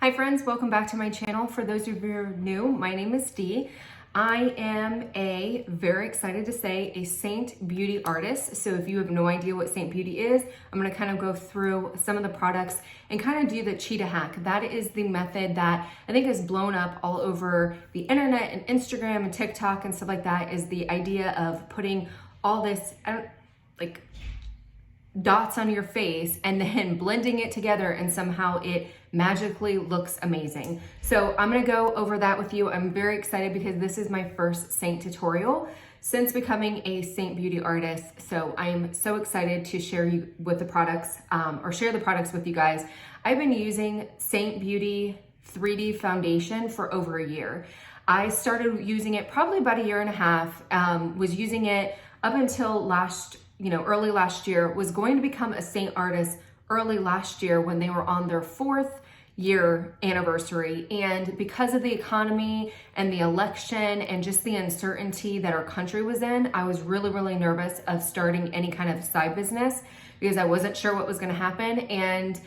Hi friends, welcome back to my channel. For those of you who are new, my name is Dee. I am very excited to say, a SEINT Beauty artist. So if you have no idea what SEINT Beauty is, I'm gonna kind of go through some of the products and kind of do the cheetah hack. That is the method that I think is blown up all over the internet and Instagram and TikTok and stuff like that, is the idea of putting all this, like dots on your face and then blending it together and somehow it magically looks amazing. So I'm gonna go over that with you. I'm very excited because this is my first SEINT tutorial since becoming a SEINT Beauty artist. So I'm so excited to share you with the products or share the products with you guys. I've been using SEINT Beauty 3D foundation for over a year. I started using it probably about a year and a half, was using it up until early last year, was going to become a SEINT artist early last year when they were on their 4th year anniversary. And because of the economy and the election and just the uncertainty that our country was in, I was really nervous of starting any kind of side business because I wasn't sure what was gonna happen. And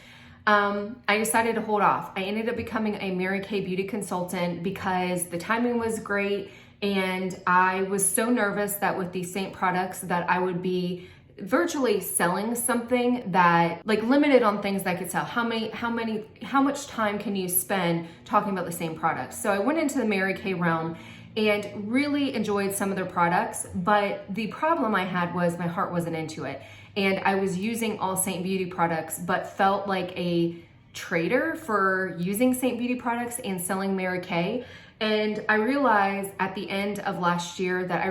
I decided to hold off. I ended up becoming a Mary Kay beauty consultant because the timing was great. And I was so nervous that with these SEINT products that I would be virtually selling something that, like, limited on things that I could sell. How much time can you spend talking about the same products? So I went into the Mary Kay realm and really enjoyed some of their products, but the problem I had was my heart wasn't into it. And I was using all SEINT Beauty products, but felt like a trader for using SEINT Beauty products and selling Mary Kay. And I realized at the end of last year that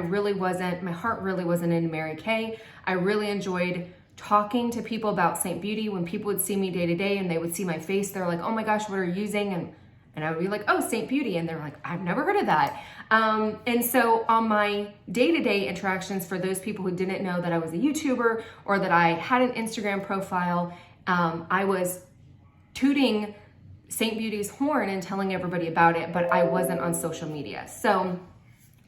my heart really wasn't into Mary Kay. I really enjoyed talking to people about SEINT Beauty. When people would see me day to day and they would see my face, they're like, oh my gosh, what are you using? And I would be like, oh, SEINT Beauty. And they're like, I've never heard of that. And so on my day-to-day interactions, for those people who didn't know that I was a YouTuber or that I had an Instagram profile, I was tooting SEINT Beauty's horn and telling everybody about it, but I wasn't on social media. So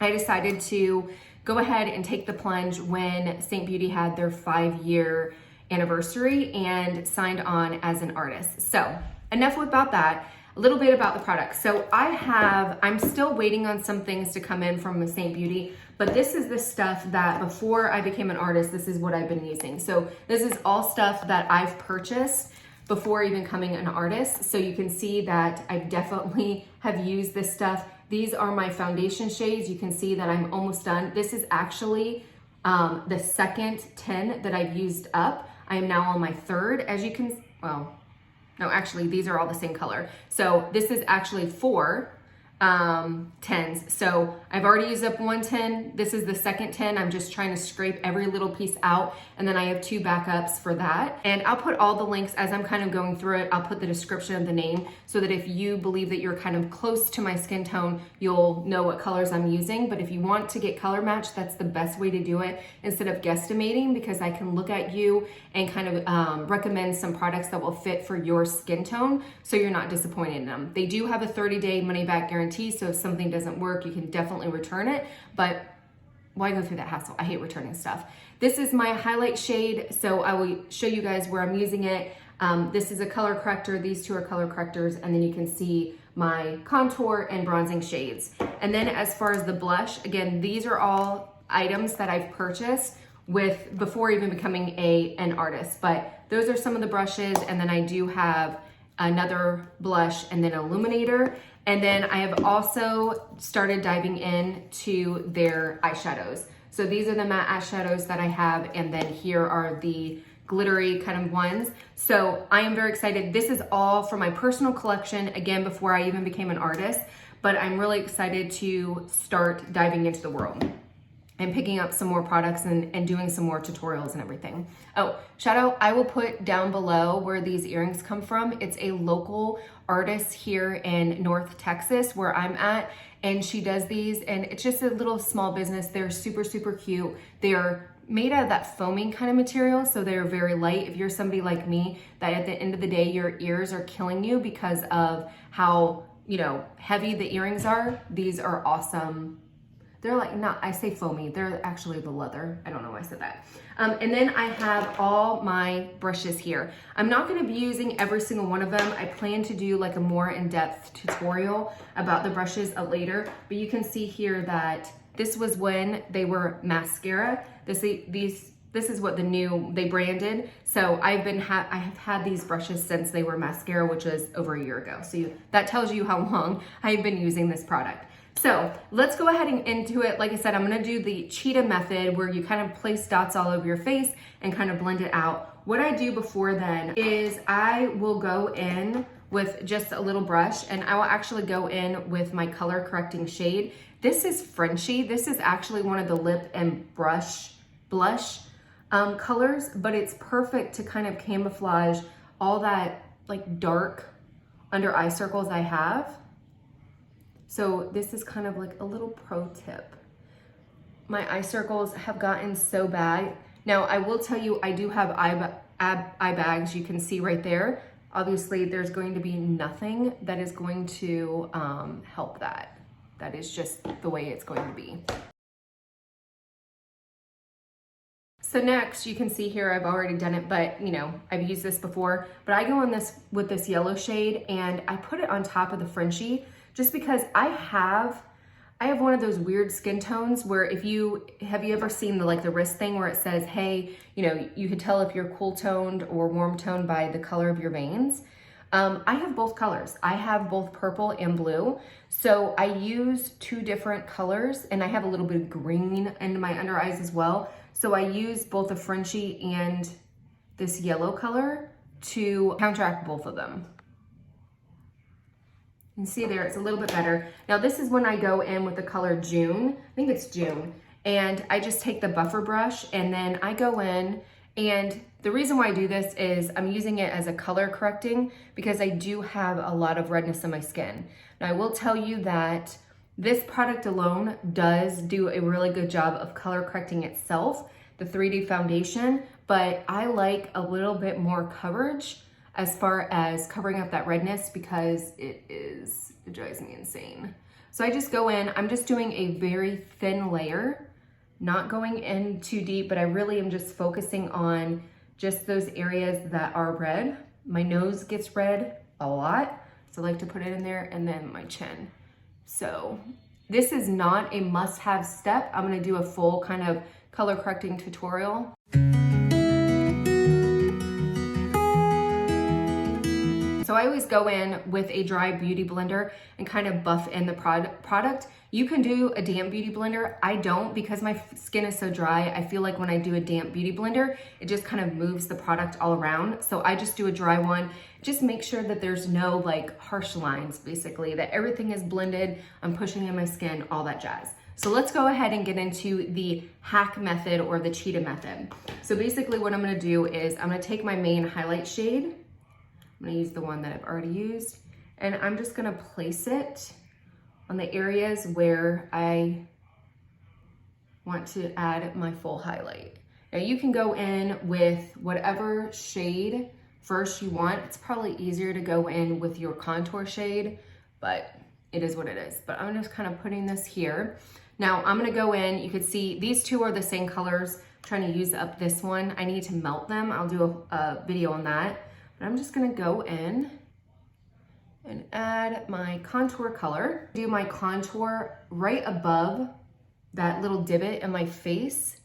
I decided to go ahead and take the plunge when SEINT Beauty had their 5-year anniversary and signed on as an artist. So enough about that. A little bit about the product. So I'm still waiting on some things to come in from SEINT Beauty, but this is the stuff that before I became an artist, this is what I've been using. So this is all stuff that I've purchased before even becoming an artist. So you can see that I definitely have used this stuff. These are my foundation shades. You can see that I'm almost done. This is actually the second 10 that I've used up. I am now on my third, as you can, no, actually these are all the same color. So this is actually 4 10s. So I've already used up 1 10. This is the second 10. I'm just trying to scrape every little piece out. And then I have 2 backups for that. And I'll put all the links as I'm kind of going through it. I'll put the description of the name so that if you believe that you're kind of close to my skin tone, you'll know what colors I'm using. But if you want to get color matched, that's the best way to do it instead of guesstimating, because I can look at you and kind of recommend some products that will fit for your skin tone so you're not disappointed in them. They do have a 30-day money-back guarantee. So if something doesn't work, you can definitely return it, but why go through that hassle? I hate returning stuff. This is my highlight shade, so I will show you guys where I'm using it. This is a color corrector. These 2 are color correctors, and then you can see my contour and bronzing shades. And then as far as the blush, again, these are all items that I've purchased before even becoming an artist, but those are some of the brushes. And then I do have another blush and then illuminator. And then I have also started diving into their eyeshadows. So these are the matte eyeshadows that I have, and then here are the glittery kind of ones. So I am very excited. This is all for my personal collection, again, before I even became an artist, but I'm really excited to start diving into the world and picking up some more products and doing some more tutorials and everything. Oh, shout out, I will put down below where these earrings come from. It's a local artist here in North Texas where I'm at, and she does these, and it's just a little small business. They're super cute. They are made out of that foaming kind of material, so they're very light. If you're somebody like me that at the end of the day, your ears are killing you because of how, heavy the earrings are, these are awesome. they're like, not, I say foamy, they're actually the leather. I don't know why I said that. And then I have all my brushes here. I'm not gonna be using every single one of them. I plan to do like a more in-depth tutorial about the brushes later, but you can see here that this was when they were mascara. This is what the new, they branded. So I have had these brushes since they were mascara, which was over a year ago. So that tells you how long I've been using this product. So let's go ahead and into it. Like I said, I'm gonna do the cheetah method where you kind of place dots all over your face and kind of blend it out. What I do before then is I will go in with just a little brush, and I will actually go in with my color correcting shade. This is Frenchie. This is actually one of the lip and blush colors, but it's perfect to kind of camouflage all that like dark under eye circles I have. So this is kind of like a little pro tip. My eye circles have gotten so bad. Now I will tell you, I do have eye bags, you can see right there. Obviously there's going to be nothing that is going to help that. That is just the way it's going to be. So next, you can see here, I've already done it, but you know, I've used this before, but I go in this with this yellow shade and I put it on top of the Frenchie just because I have one of those weird skin tones where have you ever seen the wrist thing where it says, hey, you know, you can tell if you're cool toned or warm toned by the color of your veins. I have both colors. I have both purple and blue. So I use two different colors and I have a little bit of green in my under eyes as well. So I use both the Frenchie and this yellow color to counteract both of them. You can see there, it's a little bit better. Now this is when I go in with the color June, I think it's June, and I just take the buffer brush and then I go in, and the reason why I do this is I'm using it as a color correcting because I do have a lot of redness in my skin. Now I will tell you that this product alone does do a really good job of color correcting itself, the 3D foundation, but I like a little bit more coverage as far as covering up that redness because it drives me insane. So I just go in, I'm just doing a very thin layer, not going in too deep, but I really am just focusing on just those areas that are red. My nose gets red a lot, so I like to put it in there, and then my chin. So this is not a must-have step. I'm gonna do a full kind of color correcting tutorial. So I always go in with a dry beauty blender and kind of buff in the product. You can do a damp beauty blender. I don't, because my skin is so dry. I feel like when I do a damp beauty blender, it just kind of moves the product all around. So I just do a dry one. Just make sure that there's no like harsh lines, basically, that everything is blended. I'm pushing in my skin, all that jazz. So let's go ahead and get into the hack method or the cheetah method. So basically what I'm gonna do is I'm gonna take my main highlight shade. I'm gonna use the one that I've already used, and I'm just gonna place it on the areas where I want to add my full highlight. Now you can go in with whatever shade first you want. It's probably easier to go in with your contour shade, but it is what it is. But I'm just kind of putting this here. Now I'm gonna go in, you can see these two are the same colors. I'm trying to use up this one. I need to melt them. I'll do a video on that. But I'm just gonna go in and add my contour color. Do my contour right above that little divot in my face.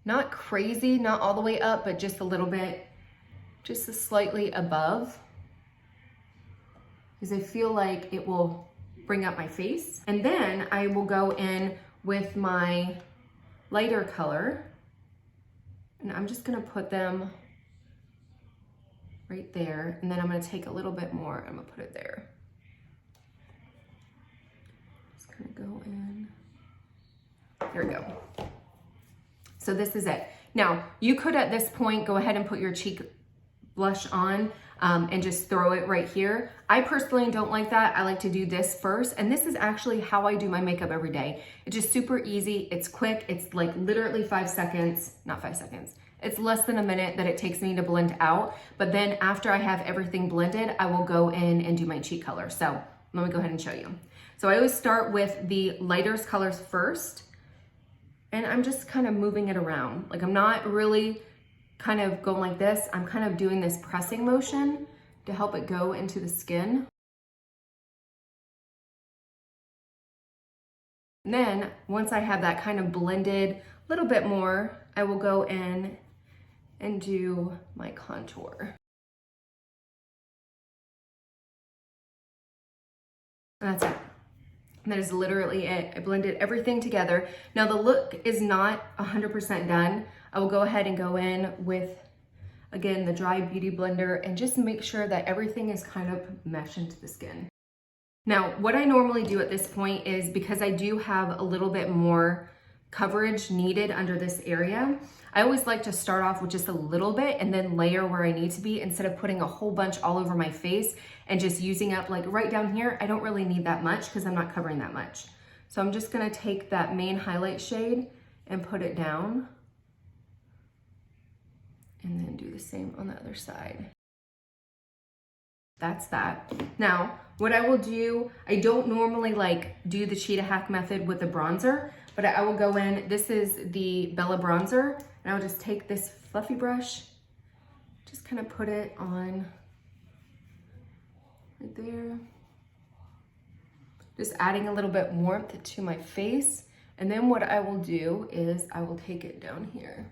Not crazy, not all the way up, but just a little bit, just slightly above. Because I feel like it will bring up my face. And then I will go in with my lighter color. And I'm just gonna put them right there, and then I'm gonna take a little bit more, I'm gonna put it there. Just kind of go in. There we go. So this is it. Now, you could at this point go ahead and put your cheek blush on and just throw it right here. I personally don't like that. I like to do this first, and this is actually how I do my makeup every day. It's just super easy, it's quick, it's like literally 5 seconds, not 5 seconds. It's less than a minute that it takes me to blend out, but then after I have everything blended, I will go in and do my cheek color. So let me go ahead and show you. So I always start with the lighter colors first, and I'm just kind of moving it around. Like I'm not really kind of going like this. I'm kind of doing this pressing motion to help it go into the skin. And then once I have that kind of blended a little bit more, I will go in and do my contour. And that's it. And that is literally it. I blended everything together. Now the look is not 100% done. I will go ahead and go in with, again, the dry beauty blender and just make sure that everything is kind of meshed into the skin. Now, what I normally do at this point is, because I do have a little bit more coverage needed under this area, I always like to start off with just a little bit and then layer where I need to be, instead of putting a whole bunch all over my face and just using up, like right down here, I don't really need that much because I'm not covering that much. So I'm just gonna take that main highlight shade and put it down, and then do the same on the other side. That's that. Now, what I will do, I don't normally like do the cheetah hack method with the bronzer, but I will go in, this is the Bella bronzer, and I'll just take this fluffy brush, just kind of put it on right there. Just adding a little bit warmth to my face. And then what I will do is I will take it down here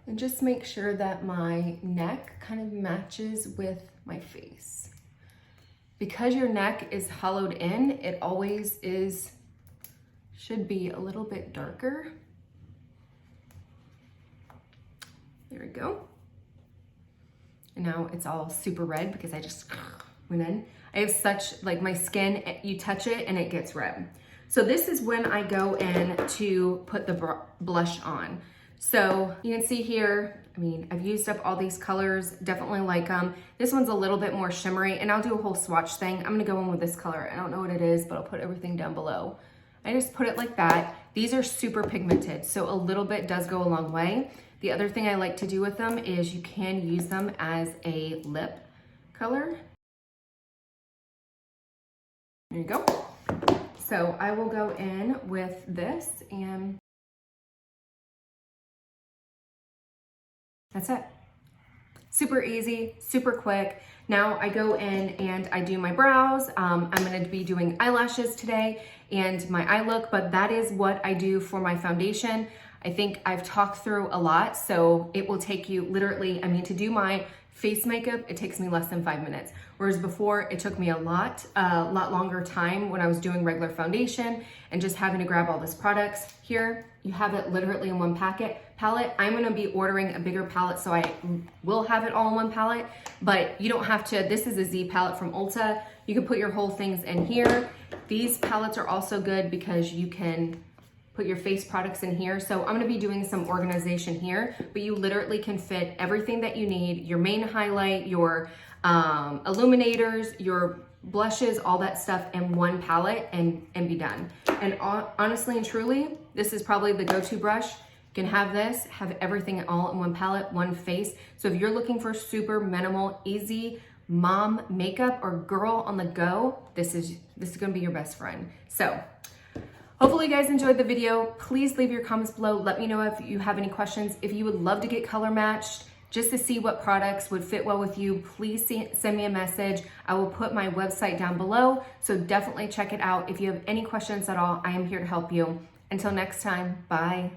and just make sure that my neck kind of matches with my face. Because your neck is hollowed in, it always should be a little bit darker. There we go. And now it's all super red because I just went in. I have such, like my skin, you touch it and it gets red. So this is when I go in to put the blush on. So you can see here, I mean, I've used up all these colors, definitely like them. This one's a little bit more shimmery, and I'll do a whole swatch thing. I'm gonna go in with this color. I don't know what it is, but I'll put everything down below. I just put it like that. These are super pigmented, so a little bit does go a long way. The other thing I like to do with them is you can use them as a lip color. There you go. So I will go in with this, and that's it. Super easy, super quick. Now I go in and I do my brows. I'm gonna be doing eyelashes today and my eye look, but that is what I do for my foundation. I think I've talked through a lot, so it will take you literally, I mean, to do my face makeup, it takes me less than 5 minutes. Whereas before, it took me a lot longer time when I was doing regular foundation and just having to grab all these products. Here, you have it literally in one palette. I'm gonna be ordering a bigger palette, so I will have it all in one palette, but you don't have to. This is a Z palette from Ulta. You can put your whole things in here. These palettes are also good because you can put your face products in here. So I'm gonna be doing some organization here, but you literally can fit everything that you need, your main highlight, your illuminators, your blushes, all that stuff in one palette and be done. And honestly and truly, this is probably the go-to brush. You can have this, have everything all in one palette, one face. So if you're looking for super minimal, easy mom makeup or girl on the go, this is gonna be your best friend. So hopefully you guys enjoyed the video. Please leave your comments below. Let me know if you have any questions. If you would love to get color matched, just to see what products would fit well with you, please send me a message. I will put my website down below, so definitely check it out. If you have any questions at all, I am here to help you. Until next time, bye.